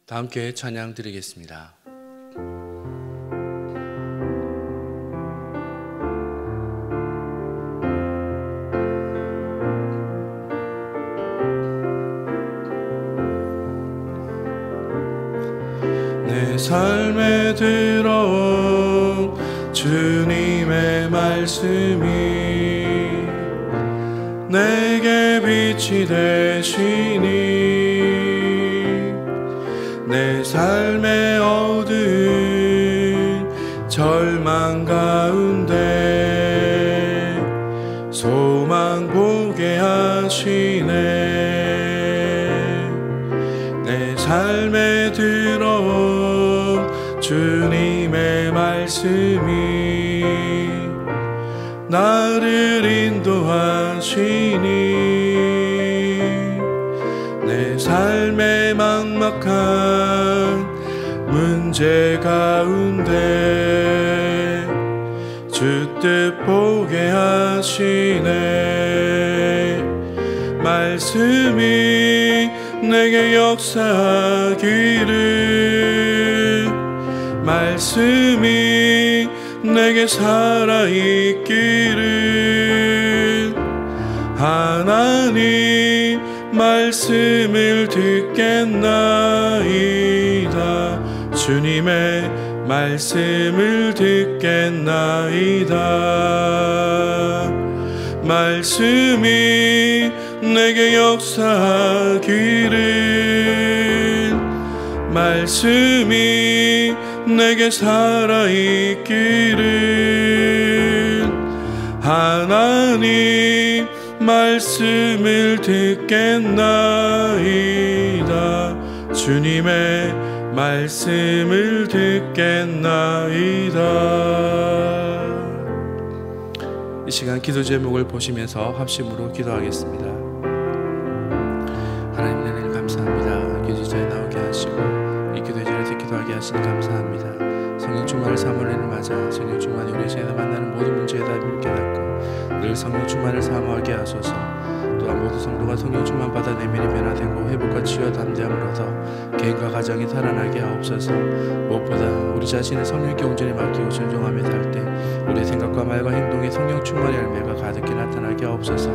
다 함께 찬양 드리겠습니다. 내 삶에 들어온 주님의 말씀이 내게 빛이 되시니 내 삶의 어두운 절망 가운데 소망 보게 하시네. 내 삶에 들어온 주님의 말씀이 나를 인도하시니 내 삶의 막막한 문제 가운데 주 뜻 보게 하시네. 말씀이 내게 역사하기를 말씀이 내게 살아있기를 하나님 말씀을 듣겠나이다. 주님의 말씀을 듣겠나이다. 말씀이 내게 역사하기를 말씀이 내게 살아있기를 하나님 말씀을 듣겠나이다. 주님의 말씀을 듣겠나이다. 이 시간 기도 제목을 보시면서 합심으로 기도하겠습니다. 하나님 은혜를 감사합니다. 기도자에 나오게 하시고 이 기도의 자리에서 기도하게 하시니 감사합니다. 성령 충만을 사모하는 맞아 성령 충만이 우리 인생에서 만나는 모든 문제에 답을 깨닫고 늘 성령 충만을 사모하게 하소서. 또한 모든 성도가 성령 충만 받아 내면이 변화되고 회복과 치유와 담대함을 얻어 개인과 가정이 살아나게 하옵소서. 무엇보다 우리 자신을 성령께 온전히 맡기고 순종하며 살 때 우리의 생각과 말과 행동에 성령 충만의 열매가 가득히 나타나게 하옵소서.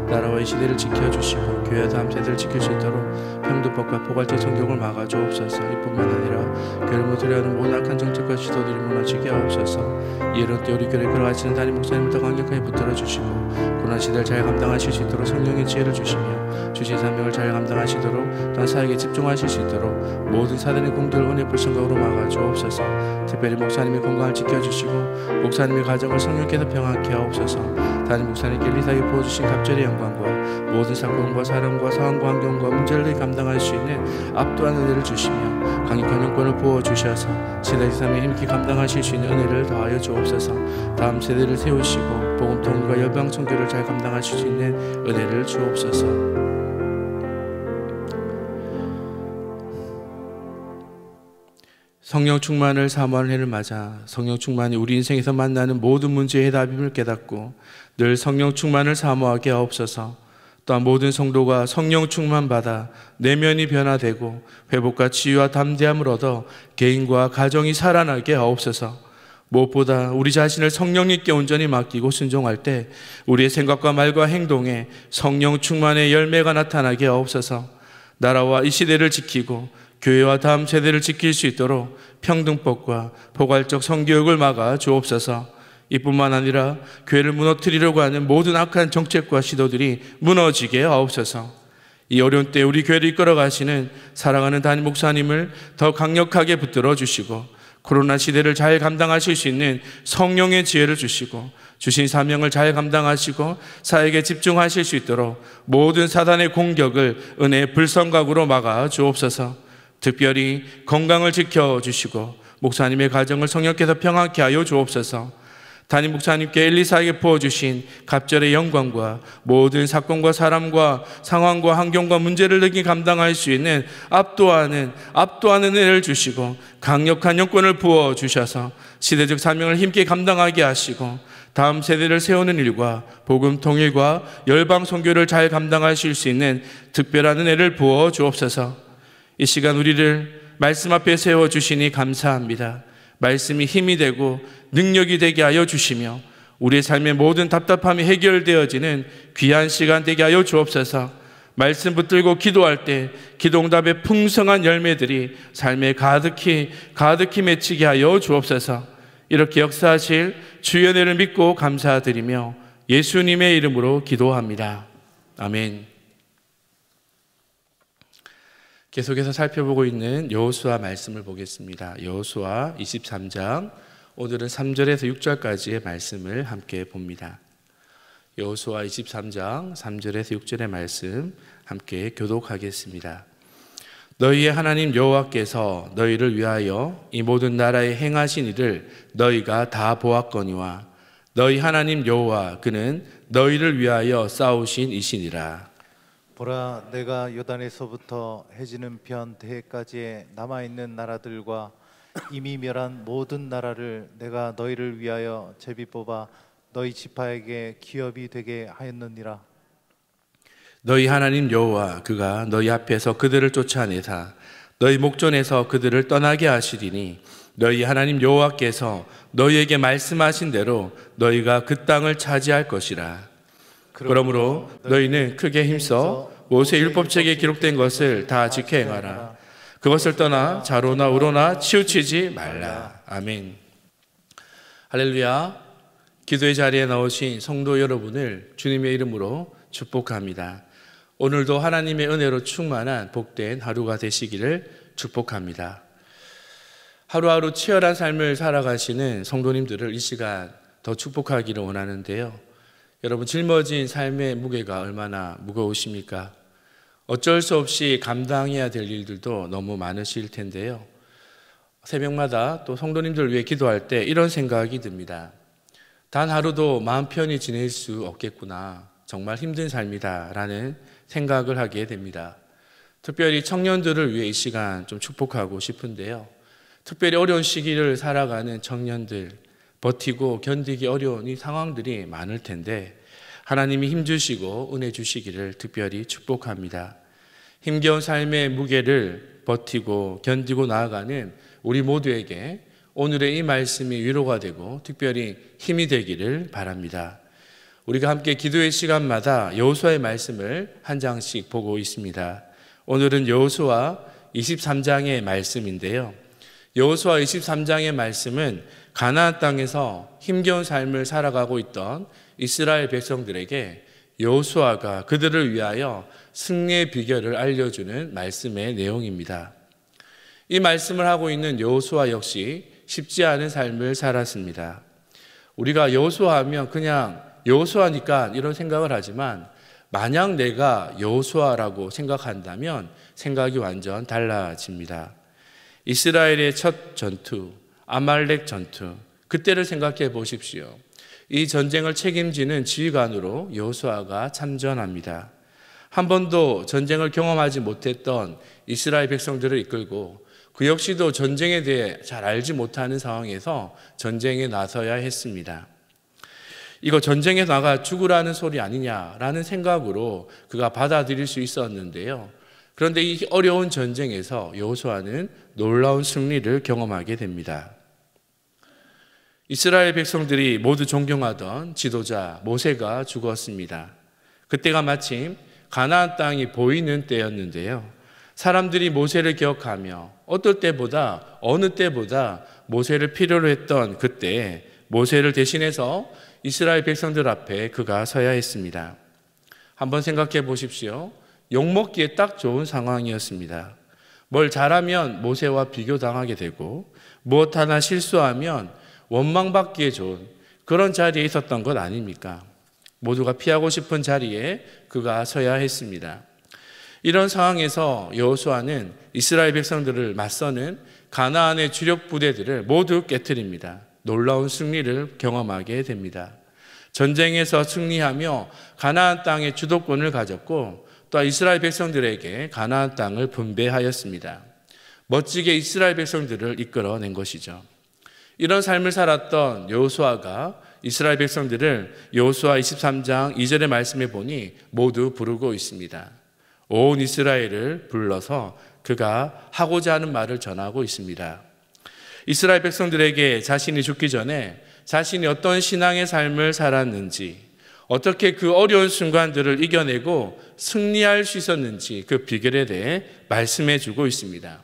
나라와 이 시대를 지켜주시고 교회와 다음 세대를 지킬 수 있도록 평등법과 포괄적 정경을 막아주옵소서. 이뿐만 아니라 교회를 무너뜨려 하는 모든 악한 정책과 시도들이 무너지게 하옵소서. 이런 때 우리 교회를 걸어가시는 담임 목사님을 더 강력하게 붙들어 주시고 고난 시대를 잘 감당하실 수 있도록 성령의 지혜를 주시며 주신 사명을 잘 감당하시도록 또한 사역에 집중하실 수 있도록 모든 사단의 공격을 은혜 불성각으로 막아주옵소서. 특별히 목사님의 건강을 지켜주시고 목사님의 가정을 성령께서 평안케 하옵소서. 담임 목사님께 리사에 부어주신 갑절의 영광과 모든 사건과 사람과 상황과 환경과 문제를 감당할 수 있는 압도한 은혜를 주시며 강력한 영권을 부어주셔서 시대 지삼의 힘있게 감당하실 수 있는 은혜를 더하여 주옵소서. 다음 세대를 세우시고 복음 통일과 열방 선교를 잘 감당하실 수 있는 은혜를 주옵소서. 성령 충만을 사모하는 해를 맞아 성령 충만이 우리 인생에서 만나는 모든 문제의 해답임을 깨닫고 늘 성령 충만을 사모하게 하옵소서. 또한 모든 성도가 성령 충만 받아 내면이 변화되고 회복과 치유와 담대함을 얻어 개인과 가정이 살아나게 하옵소서. 무엇보다 우리 자신을 성령님께 온전히 맡기고 순종할 때 우리의 생각과 말과 행동에 성령 충만의 열매가 나타나게 하옵소서. 나라와 이 시대를 지키고 교회와 다음 세대를 지킬 수 있도록 평등법과 포괄적 성교육을 막아 주옵소서. 이뿐만 아니라 교회를 무너뜨리려고 하는 모든 악한 정책과 시도들이 무너지게 하옵소서. 이 어려운 때 우리 교회를 이끌어 가시는 사랑하는 담임 목사님을 더 강력하게 붙들어 주시고 코로나 시대를 잘 감당하실 수 있는 성령의 지혜를 주시고 주신 사명을 잘 감당하시고 사역에 집중하실 수 있도록 모든 사단의 공격을 은혜의 불성각으로 막아 주옵소서. 특별히 건강을 지켜주시고 목사님의 가정을 성령께서 평안케 하여 주옵소서. 담임 목사님께 엘리사에게 부어주신 갑절의 영광과 모든 사건과 사람과 상황과 환경과 문제를 능히 감당할 수 있는 압도하는 은혜를 주시고 강력한 영권을 부어주셔서 시대적 사명을 힘있게 감당하게 하시고 다음 세대를 세우는 일과 복음 통일과 열방 선교를 잘 감당하실 수 있는 특별한 은혜를 부어 주옵소서. 이 시간 우리를 말씀 앞에 세워주시니 감사합니다. 말씀이 힘이 되고 능력이 되게 하여 주시며 우리의 삶의 모든 답답함이 해결되어지는 귀한 시간 되게 하여 주옵소서. 말씀 붙들고 기도할 때 기도응답의 풍성한 열매들이 삶에 가득히 맺히게 하여 주옵소서. 이렇게 역사하실 주의 은혜를 믿고 감사드리며 예수님의 이름으로 기도합니다. 아멘. 계속해서 살펴보고 있는 여호수아 말씀을 보겠습니다. 여호수아 23장, 오늘은 3절에서 6절까지의 말씀을 함께 봅니다. 여호수아 23장 3절에서 6절의 말씀 함께 교독하겠습니다. 너희의 하나님 여호와께서 너희를 위하여 이 모든 나라에 행하신 일을 너희가 다 보았거니와 너희 하나님 여호와 그는 너희를 위하여 싸우신 이시니라. 보라, 내가 요단에서부터 해지는 변 대해까지의 남아있는 나라들과 이미 멸한 모든 나라를 내가 너희를 위하여 제비 뽑아 너희 지파에게 기업이 되게 하였느니라. 너희 하나님 여호와 그가 너희 앞에서 그들을 쫓아내사 너희 목전에서 그들을 떠나게 하시리니 너희 하나님 여호와께서 너희에게 말씀하신 대로 너희가 그 땅을 차지할 것이라. 그러므로 너희는 크게 힘써 모세 율법책에 기록된 것을 다 지켜 행하라. 그것을 떠나 좌로나 우로나 치우치지 말라. 아멘. 할렐루야. 기도의 자리에 나오신 성도 여러분을 주님의 이름으로 축복합니다. 오늘도 하나님의 은혜로 충만한 복된 하루가 되시기를 축복합니다. 하루하루 치열한 삶을 살아가시는 성도님들을 이 시간 더 축복하기를 원하는데요. 여러분, 짊어진 삶의 무게가 얼마나 무거우십니까? 어쩔 수 없이 감당해야 될 일들도 너무 많으실 텐데요. 새벽마다 또 성도님들을 위해 기도할 때 이런 생각이 듭니다. 단 하루도 마음 편히 지낼 수 없겠구나. 정말 힘든 삶이다 라는 생각을 하게 됩니다. 특별히 청년들을 위해 이 시간 좀 축복하고 싶은데요. 특별히 어려운 시기를 살아가는 청년들, 버티고 견디기 어려운 이 상황들이 많을 텐데 하나님이 힘주시고 은혜 주시기를 특별히 축복합니다. 힘겨운 삶의 무게를 버티고 견디고 나아가는 우리 모두에게 오늘의 이 말씀이 위로가 되고 특별히 힘이 되기를 바랍니다. 우리가 함께 기도의 시간마다 여호수아의 말씀을 한 장씩 보고 있습니다. 오늘은 여호수아 23장의 말씀인데요. 여호수아 23장의 말씀은 가나안 땅에서 힘겨운 삶을 살아가고 있던 이스라엘 백성들에게 여호수아가 그들을 위하여 승리의 비결을 알려주는 말씀의 내용입니다. 이 말씀을 하고 있는 여호수아 역시 쉽지 않은 삶을 살았습니다. 우리가 여호수아 하면 그냥 여호수아니까 이런 생각을 하지만 만약 내가 여호수아라고 생각한다면 생각이 완전 달라집니다. 이스라엘의 첫 전투, 아말렉 전투, 그때를 생각해 보십시오. 이 전쟁을 책임지는 지휘관으로 여호수아가 참전합니다. 한 번도 전쟁을 경험하지 못했던 이스라엘 백성들을 이끌고 그 역시도 전쟁에 대해 잘 알지 못하는 상황에서 전쟁에 나서야 했습니다. 이거 전쟁에 나가 죽으라는 소리 아니냐라는 생각으로 그가 받아들일 수 있었는데요. 그런데 이 어려운 전쟁에서 여호수아는 놀라운 승리를 경험하게 됩니다. 이스라엘 백성들이 모두 존경하던 지도자 모세가 죽었습니다. 그때가 마침 가나안 땅이 보이는 때였는데요. 사람들이 모세를 기억하며 어느 때보다 모세를 필요로 했던 그때 모세를 대신해서 이스라엘 백성들 앞에 그가 서야 했습니다. 한번 생각해 보십시오. 욕먹기에 딱 좋은 상황이었습니다. 뭘 잘하면 모세와 비교당하게 되고 무엇 하나 실수하면 원망받기에 좋은 그런 자리에 있었던 것 아닙니까? 모두가 피하고 싶은 자리에 그가 서야 했습니다. 이런 상황에서 여호수아는 이스라엘 백성들을 맞서는 가나안의 주력 부대들을 모두 깨트립니다. 놀라운 승리를 경험하게 됩니다. 전쟁에서 승리하며 가나안 땅의 주도권을 가졌고 또 이스라엘 백성들에게 가나안 땅을 분배하였습니다. 멋지게 이스라엘 백성들을 이끌어낸 것이죠. 이런 삶을 살았던 여호수아가 이스라엘 백성들을 여호수아 23장 2절의 말씀에 보니 모두 부르고 있습니다. 온 이스라엘을 불러서 그가 하고자 하는 말을 전하고 있습니다. 이스라엘 백성들에게 자신이 죽기 전에 자신이 어떤 신앙의 삶을 살았는지, 어떻게 그 어려운 순간들을 이겨내고 승리할 수 있었는지 그 비결에 대해 말씀해 주고 있습니다.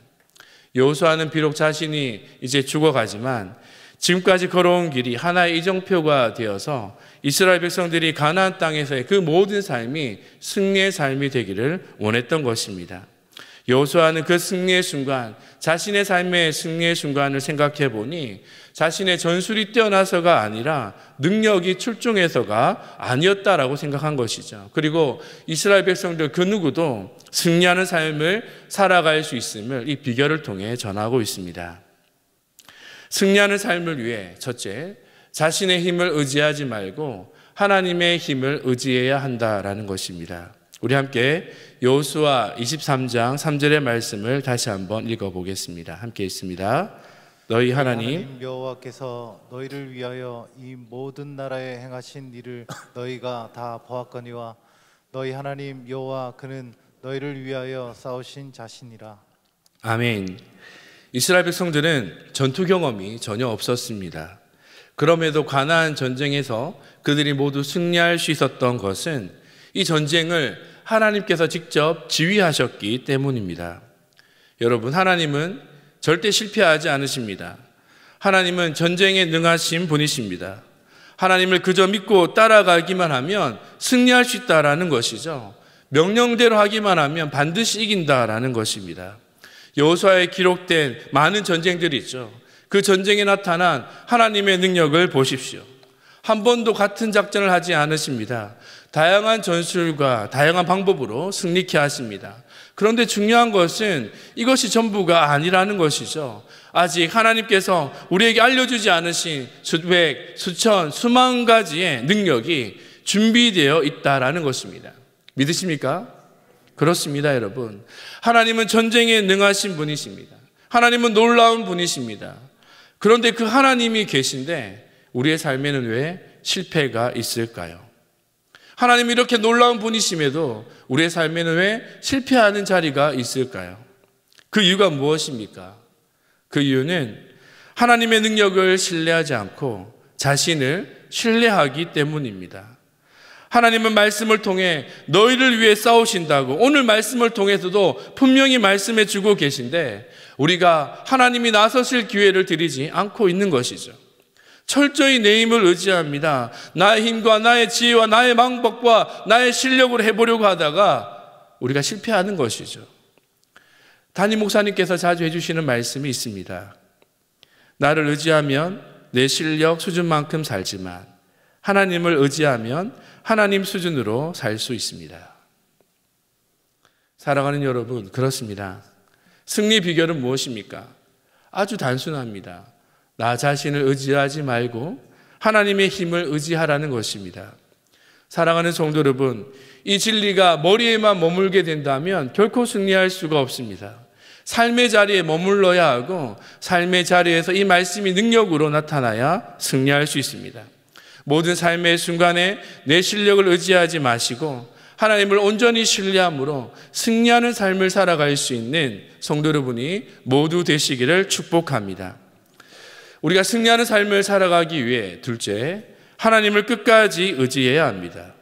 여호수아는 비록 자신이 이제 죽어가지만 지금까지 걸어온 길이 하나의 이정표가 되어서 이스라엘 백성들이 가나안 땅에서의 그 모든 삶이 승리의 삶이 되기를 원했던 것입니다. 여호수아는 그 승리의 순간, 자신의 삶의 승리의 순간을 생각해 보니 자신의 전술이 뛰어나서가 아니라 능력이 출중해서가 아니었다라고 생각한 것이죠. 그리고 이스라엘 백성들 그 누구도 승리하는 삶을 살아갈 수 있음을 이 비결을 통해 전하고 있습니다. 승리하는 삶을 위해 첫째, 자신의 힘을 의지하지 말고 하나님의 힘을 의지해야 한다라는 것입니다. 우리 함께 여호수아 23장 3절의 말씀을 다시 한번 읽어보겠습니다. 함께 있습니다. 너희 하나님 여호와께서 너희를 위하여 이 모든 나라에 행하신 일을 너희가 다 보았거니와 너희 하나님 여호와 그는 너희를 위하여 싸우신 자신이라. 아멘. 이스라엘 백성들은 전투 경험이 전혀 없었습니다. 그럼에도 가나안 전쟁에서 그들이 모두 승리할 수 있었던 것은 이 전쟁을 하나님께서 직접 지휘하셨기 때문입니다. 여러분, 하나님은 절대 실패하지 않으십니다. 하나님은 전쟁에 능하신 분이십니다. 하나님을 그저 믿고 따라가기만 하면 승리할 수 있다라는 것이죠. 명령대로 하기만 하면 반드시 이긴다라는 것입니다. 여호수아에 기록된 많은 전쟁들이 있죠. 그 전쟁에 나타난 하나님의 능력을 보십시오. 한 번도 같은 작전을 하지 않으십니다. 다양한 전술과 다양한 방법으로 승리케 하십니다. 그런데 중요한 것은 이것이 전부가 아니라는 것이죠. 아직 하나님께서 우리에게 알려주지 않으신 수백, 수천, 수만 가지의 능력이 준비되어 있다라는 것입니다. 믿으십니까? 그렇습니다, 여러분. 하나님은 전쟁에 능하신 분이십니다. 하나님은 놀라운 분이십니다. 그런데 그 하나님이 계신데 우리의 삶에는 왜 실패가 있을까요? 하나님이 이렇게 놀라운 분이심에도 우리의 삶에는 왜 실패하는 자리가 있을까요? 그 이유가 무엇입니까? 그 이유는 하나님의 능력을 신뢰하지 않고 자신을 신뢰하기 때문입니다. 하나님은 말씀을 통해 너희를 위해 싸우신다고 오늘 말씀을 통해서도 분명히 말씀해 주고 계신데 우리가 하나님이 나서실 기회를 드리지 않고 있는 것이죠. 철저히 내 힘을 의지합니다. 나의 힘과 나의 지혜와 나의 방법과 나의 실력으로 해보려고 하다가 우리가 실패하는 것이죠. 담임 목사님께서 자주 해주시는 말씀이 있습니다. 나를 의지하면 내 실력 수준만큼 살지만 하나님을 의지하면 하나님 수준으로 살 수 있습니다. 사랑하는 여러분, 그렇습니다. 승리 비결은 무엇입니까? 아주 단순합니다. 나 자신을 의지하지 말고 하나님의 힘을 의지하라는 것입니다. 사랑하는 성도 여러분, 이 진리가 머리에만 머물게 된다면 결코 승리할 수가 없습니다. 삶의 자리에 머물러야 하고 삶의 자리에서 이 말씀이 능력으로 나타나야 승리할 수 있습니다. 모든 삶의 순간에 내 실력을 의지하지 마시고 하나님을 온전히 신뢰함으로 승리하는 삶을 살아갈 수 있는 성도 여러분이 모두 되시기를 축복합니다. 우리가 승리하는 삶을 살아가기 위해 둘째, 하나님을 끝까지 의지해야 합니다.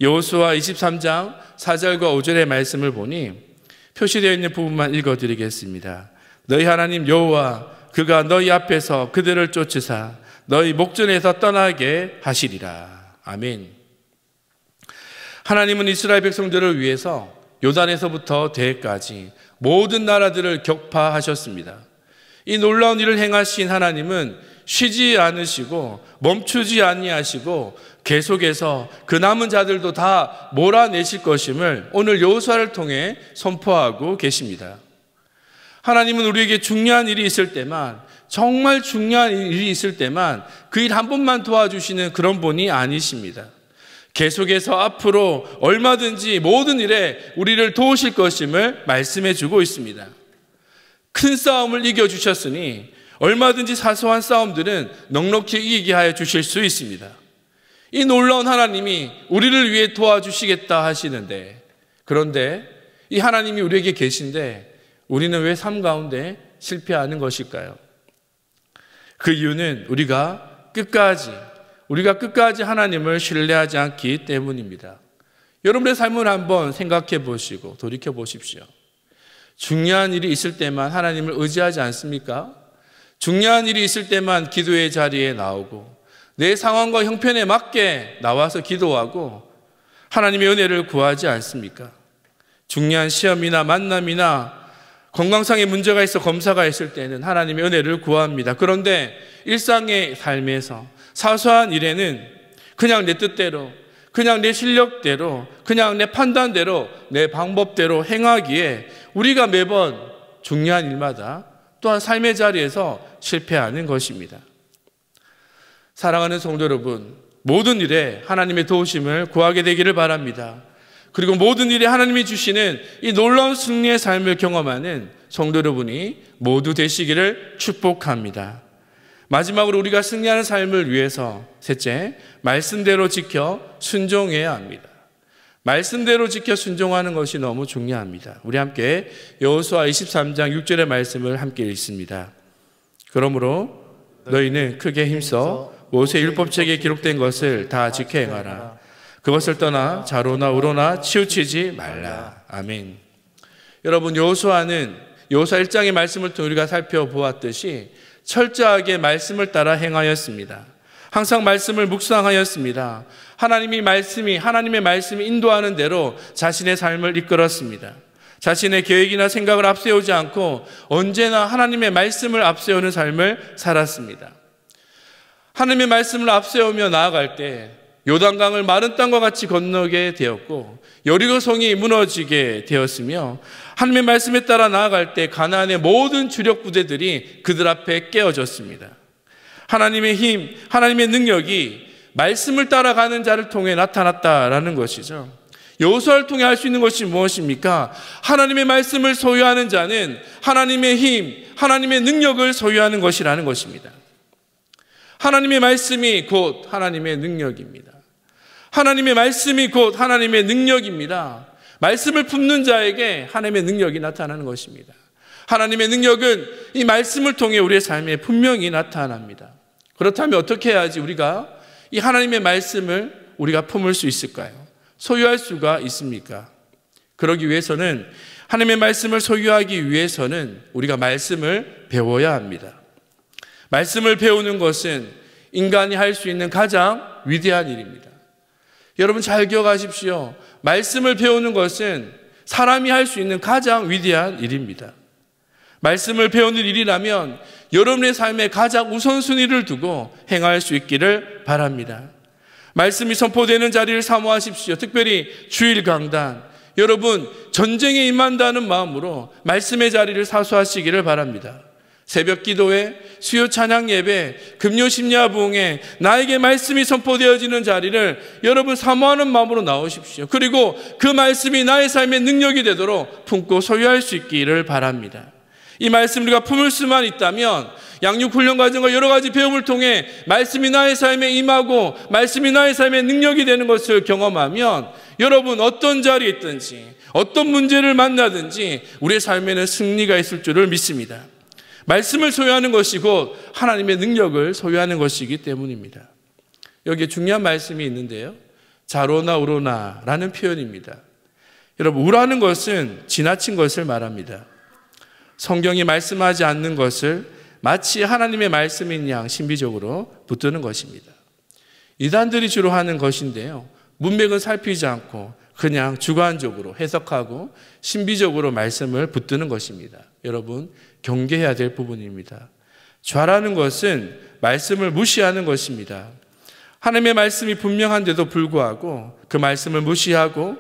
여호수아 23장 4절과 5절의 말씀을 보니 표시되어 있는 부분만 읽어드리겠습니다. 너희 하나님 여호와 그가 너희 앞에서 그들을 쫓으사 너희 목전에서 떠나게 하시리라. 아멘. 하나님은 이스라엘 백성들을 위해서 요단에서부터 대까지 모든 나라들을 격파하셨습니다. 이 놀라운 일을 행하신 하나님은 쉬지 않으시고 멈추지 아니하시고 계속해서 그 남은 자들도 다 몰아내실 것임을 오늘 여호수아를 통해 선포하고 계십니다. 하나님은 우리에게 중요한 일이 있을 때만, 정말 중요한 일이 있을 때만 그 일 한 번만 도와주시는 그런 분이 아니십니다. 계속해서 앞으로 얼마든지 모든 일에 우리를 도우실 것임을 말씀해 주고 있습니다. 큰 싸움을 이겨주셨으니 얼마든지 사소한 싸움들은 넉넉히 이기게 하여 주실 수 있습니다. 이 놀라운 하나님이 우리를 위해 도와주시겠다 하시는데, 그런데 이 하나님이 우리에게 계신데 우리는 왜 삶 가운데 실패하는 것일까요? 그 이유는 우리가 끝까지 하나님을 신뢰하지 않기 때문입니다. 여러분의 삶을 한번 생각해 보시고 돌이켜 보십시오. 중요한 일이 있을 때만 하나님을 의지하지 않습니까? 중요한 일이 있을 때만 기도의 자리에 나오고 내 상황과 형편에 맞게 나와서 기도하고 하나님의 은혜를 구하지 않습니까? 중요한 시험이나 만남이나 건강상의 문제가 있어 검사가 있을 때는 하나님의 은혜를 구합니다. 그런데 일상의 삶에서 사소한 일에는 그냥 내 뜻대로, 그냥 내 실력대로, 그냥 내 판단대로, 내 방법대로 행하기에 우리가 매번 중요한 일마다 또한 삶의 자리에서 실패하는 것입니다. 사랑하는 성도 여러분, 모든 일에 하나님의 도우심을 구하게 되기를 바랍니다. 그리고 모든 일에 하나님이 주시는 이 놀라운 승리의 삶을 경험하는 성도 여러분이 모두 되시기를 축복합니다. 마지막으로 우리가 승리하는 삶을 위해서 셋째, 말씀대로 지켜 순종해야 합니다. 말씀대로 지켜 순종하는 것이 너무 중요합니다. 우리 함께 여호수아 23장 6절의 말씀을 함께 읽습니다. 그러므로 너희는 크게 힘써 모세 율법책에 기록된 것을 다 지켜 행하라. 그것을 떠나 좌로나 우로나 치우치지 말라. 아멘. 여러분, 여호수아 1장의 말씀을 통해 우리가 살펴보았듯이 철저하게 말씀을 따라 행하였습니다. 항상 말씀을 묵상하였습니다. 하나님의 말씀이 인도하는 대로 자신의 삶을 이끌었습니다. 자신의 계획이나 생각을 앞세우지 않고 언제나 하나님의 말씀을 앞세우는 삶을 살았습니다. 하나님의 말씀을 앞세우며 나아갈 때 요단강을 마른 땅과 같이 건너게 되었고 여리고성이 무너지게 되었으며 하나님의 말씀에 따라 나아갈 때 가나안의 모든 주력 부대들이 그들 앞에 깨어졌습니다. 하나님의 힘, 하나님의 능력이 말씀을 따라가는 자를 통해 나타났다라는 것이죠. 여호수아를 통해 할 수 있는 것이 무엇입니까? 하나님의 말씀을 소유하는 자는 하나님의 힘, 하나님의 능력을 소유하는 것이라는 것입니다. 하나님의 말씀이 곧 하나님의 능력입니다. 하나님의 말씀이 곧 하나님의 능력입니다. 말씀을 품는 자에게 하나님의 능력이 나타나는 것입니다. 하나님의 능력은 이 말씀을 통해 우리의 삶에 분명히 나타납니다. 그렇다면 어떻게 해야지 우리가 이 하나님의 말씀을 우리가 품을 수 있을까요? 소유할 수가 있습니까? 그러기 위해서는 하나님의 말씀을 소유하기 위해서는 우리가 말씀을 배워야 합니다. 말씀을 배우는 것은 인간이 할 수 있는 가장 위대한 일입니다. 여러분 잘 기억하십시오. 말씀을 배우는 것은 사람이 할 수 있는 가장 위대한 일입니다. 말씀을 배우는 일이라면 여러분의 삶에 가장 우선순위를 두고 행할 수 있기를 바랍니다. 말씀이 선포되는 자리를 사모하십시오. 특별히 주일 강단, 여러분 전쟁에 임한다는 마음으로 말씀의 자리를 사수하시기를 바랍니다. 새벽 기도회, 수요 찬양 예배, 금요 심야 부흥에 나에게 말씀이 선포되어지는 자리를 여러분 사모하는 마음으로 나오십시오. 그리고 그 말씀이 나의 삶의 능력이 되도록 품고 소유할 수 있기를 바랍니다. 이 말씀을 우리가 품을 수만 있다면 양육훈련 과정과 여러 가지 배움을 통해 말씀이 나의 삶에 임하고 말씀이 나의 삶의 능력이 되는 것을 경험하면 여러분 어떤 자리에 있든지 어떤 문제를 만나든지 우리의 삶에는 승리가 있을 줄을 믿습니다. 말씀을 소유하는 것이 곧 하나님의 능력을 소유하는 것이기 때문입니다. 여기에 중요한 말씀이 있는데요. 좌로나 우로나 라는 표현입니다. 여러분 우라는 것은 지나친 것을 말합니다. 성경이 말씀하지 않는 것을 마치 하나님의 말씀인 양 신비적으로 붙드는 것입니다. 이단들이 주로 하는 것인데요. 문맥은 살피지 않고 그냥 주관적으로 해석하고 신비적으로 말씀을 붙드는 것입니다. 여러분 경계해야 될 부분입니다. 좌라는 것은 말씀을 무시하는 것입니다. 하나님의 말씀이 분명한데도 불구하고 그 말씀을 무시하고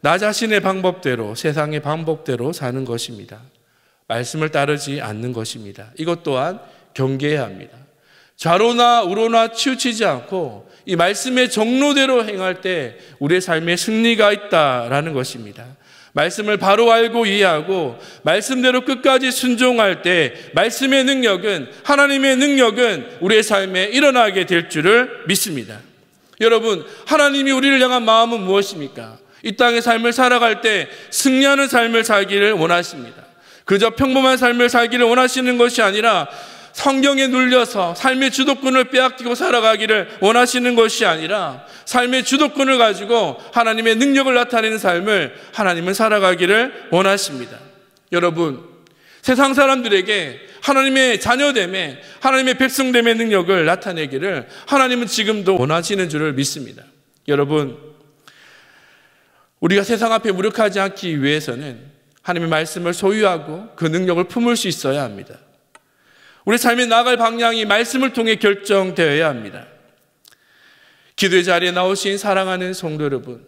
나 자신의 방법대로 세상의 방법대로 사는 것입니다. 말씀을 따르지 않는 것입니다. 이것 또한 경계해야 합니다. 좌로나 우로나 치우치지 않고 이 말씀의 정로대로 행할 때 우리의 삶에 승리가 있다라는 것입니다. 말씀을 바로 알고 이해하고 말씀대로 끝까지 순종할 때 말씀의 능력은 하나님의 능력은 우리의 삶에 일어나게 될 줄을 믿습니다. 여러분 하나님이 우리를 향한 마음은 무엇입니까? 이 땅의 삶을 살아갈 때 승리하는 삶을 살기를 원하십니다. 그저 평범한 삶을 살기를 원하시는 것이 아니라 성경에 눌려서 삶의 주도권을 빼앗기고 살아가기를 원하시는 것이 아니라 삶의 주도권을 가지고 하나님의 능력을 나타내는 삶을 하나님은 살아가기를 원하십니다. 여러분, 세상 사람들에게 하나님의 자녀됨에, 하나님의 백성됨의 능력을 나타내기를 하나님은 지금도 원하시는 줄을 믿습니다. 여러분, 우리가 세상 앞에 무력하지 않기 위해서는 하나님의 말씀을 소유하고 그 능력을 품을 수 있어야 합니다. 우리 삶에 나아갈 방향이 말씀을 통해 결정되어야 합니다. 기도의 자리에 나오신 사랑하는 성도 여러분,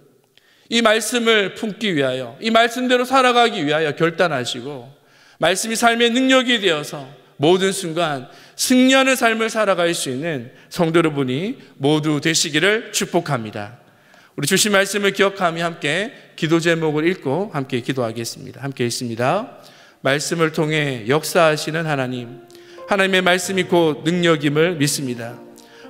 이 말씀을 품기 위하여, 이 말씀대로 살아가기 위하여 결단하시고 말씀이 삶의 능력이 되어서 모든 순간 승리하는 삶을 살아갈 수 있는 성도 여러분이 모두 되시기를 축복합니다. 우리 주신 말씀을 기억하며 함께 기도 제목을 읽고 함께 기도하겠습니다. 함께 읽습니다. 말씀을 통해 역사하시는 하나님, 하나님의 말씀이 곧 능력임을 믿습니다.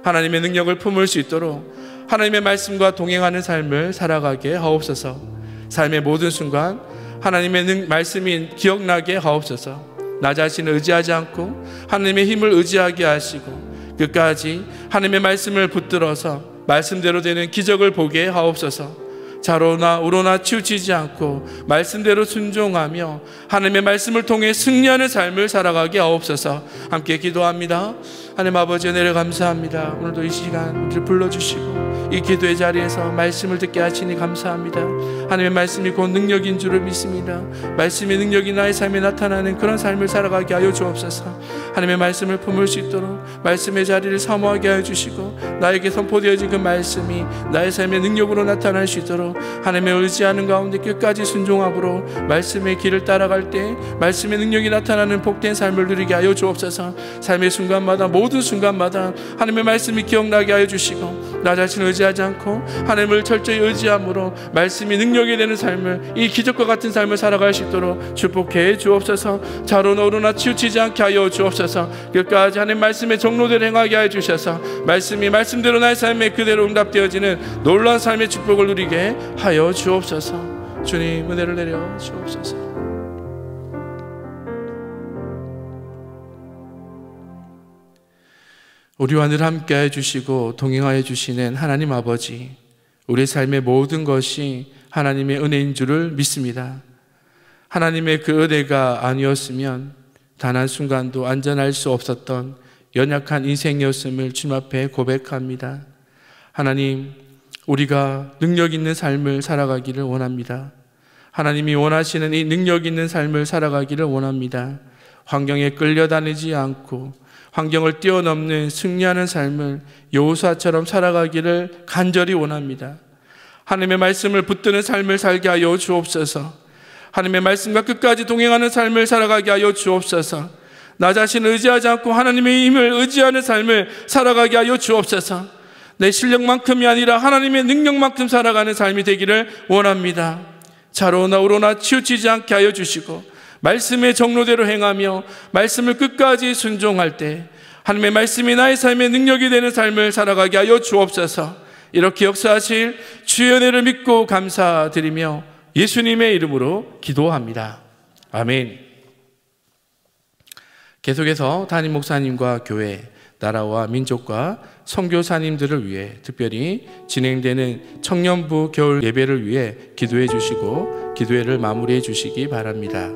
하나님의 능력을 품을 수 있도록 하나님의 말씀과 동행하는 삶을 살아가게 하옵소서. 삶의 모든 순간 하나님의 말씀이 기억나게 하옵소서. 나 자신을 의지하지 않고 하나님의 힘을 의지하게 하시고 끝까지 하나님의 말씀을 붙들어서 말씀대로 되는 기적을 보게 하옵소서. 좌로나 우로나 치우치지 않고 말씀대로 순종하며 하나님의 말씀을 통해 승리하는 삶을 살아가게 하옵소서. 함께 기도합니다. 하나님 아버지, 은혜를 감사합니다. 오늘도 이 시간 우리를 불러주시고 이 기도의 자리에서 말씀을 듣게 하시니 감사합니다. 하나님의 말씀이 곧 능력인 줄을 믿습니다. 말씀의 능력이 나의 삶에 나타나는 그런 삶을 살아가게 하여 주옵소서. 하나님의 말씀을 품을 수 있도록 말씀의 자리를 사모하게 하여 주시고 나에게 선포되어진 그 말씀이 나의 삶의 능력으로 나타날 수 있도록 하나님의 의지하는 가운데 끝까지 순종함으로 말씀의 길을 따라갈 때 말씀의 능력이 나타나는 복된 삶을 누리게 하여 주옵소서. 삶의 순간마다, 모든 순간마다 하나님의 말씀이 기억나게 하여 주시고 나 자신을 의지하지 않고 하나님을 철저히 의지함으로 말씀이 능력이 되는 삶을, 이 기적과 같은 삶을 살아갈 수 있도록 축복해 주옵소서. 좌로나 우로나 치우치지 않게 하여 주옵소서. 끝까지 하나님 말씀의 정로대로 행하게 하여 주셔서 말씀이 말씀대로 나의 삶에 그대로 응답되어지는 놀라운 삶의 축복을 누리게 하여 주옵소서. 주님, 은혜를 내려 주옵소서. 우리와 늘 함께해 주시고 동행하여 주시는 하나님 아버지, 우리의 삶의 모든 것이 하나님의 은혜인 줄을 믿습니다. 하나님의 그 은혜가 아니었으면 단 한순간도 안전할 수 없었던 연약한 인생이었음을 주님 앞에 고백합니다. 하나님, 우리가 능력 있는 삶을 살아가기를 원합니다. 하나님이 원하시는 이 능력 있는 삶을 살아가기를 원합니다. 환경에 끌려다니지 않고 환경을 뛰어넘는 승리하는 삶을 여호수아처럼 살아가기를 간절히 원합니다. 하나님의 말씀을 붙드는 삶을 살게 하여 주옵소서. 하나님의 말씀과 끝까지 동행하는 삶을 살아가게 하여 주옵소서. 나 자신을 의지하지 않고 하나님의 힘을 의지하는 삶을 살아가게 하여 주옵소서. 내 실력만큼이 아니라 하나님의 능력만큼 살아가는 삶이 되기를 원합니다. 좌로나 우로나 치우치지 않게 하여 주시고 말씀의 정로대로 행하며 말씀을 끝까지 순종할 때 하나님의 말씀이 나의 삶의 능력이 되는 삶을 살아가게 하여 주옵소서. 이렇게 역사하실 주의 은혜를 믿고 감사드리며 예수님의 이름으로 기도합니다. 아멘. 계속해서 담임 목사님과 교회, 나라와 민족과 선교사님들을 위해 특별히 진행되는 청년부 겨울 예배를 위해 기도해 주시고 기도회를 마무리해 주시기 바랍니다.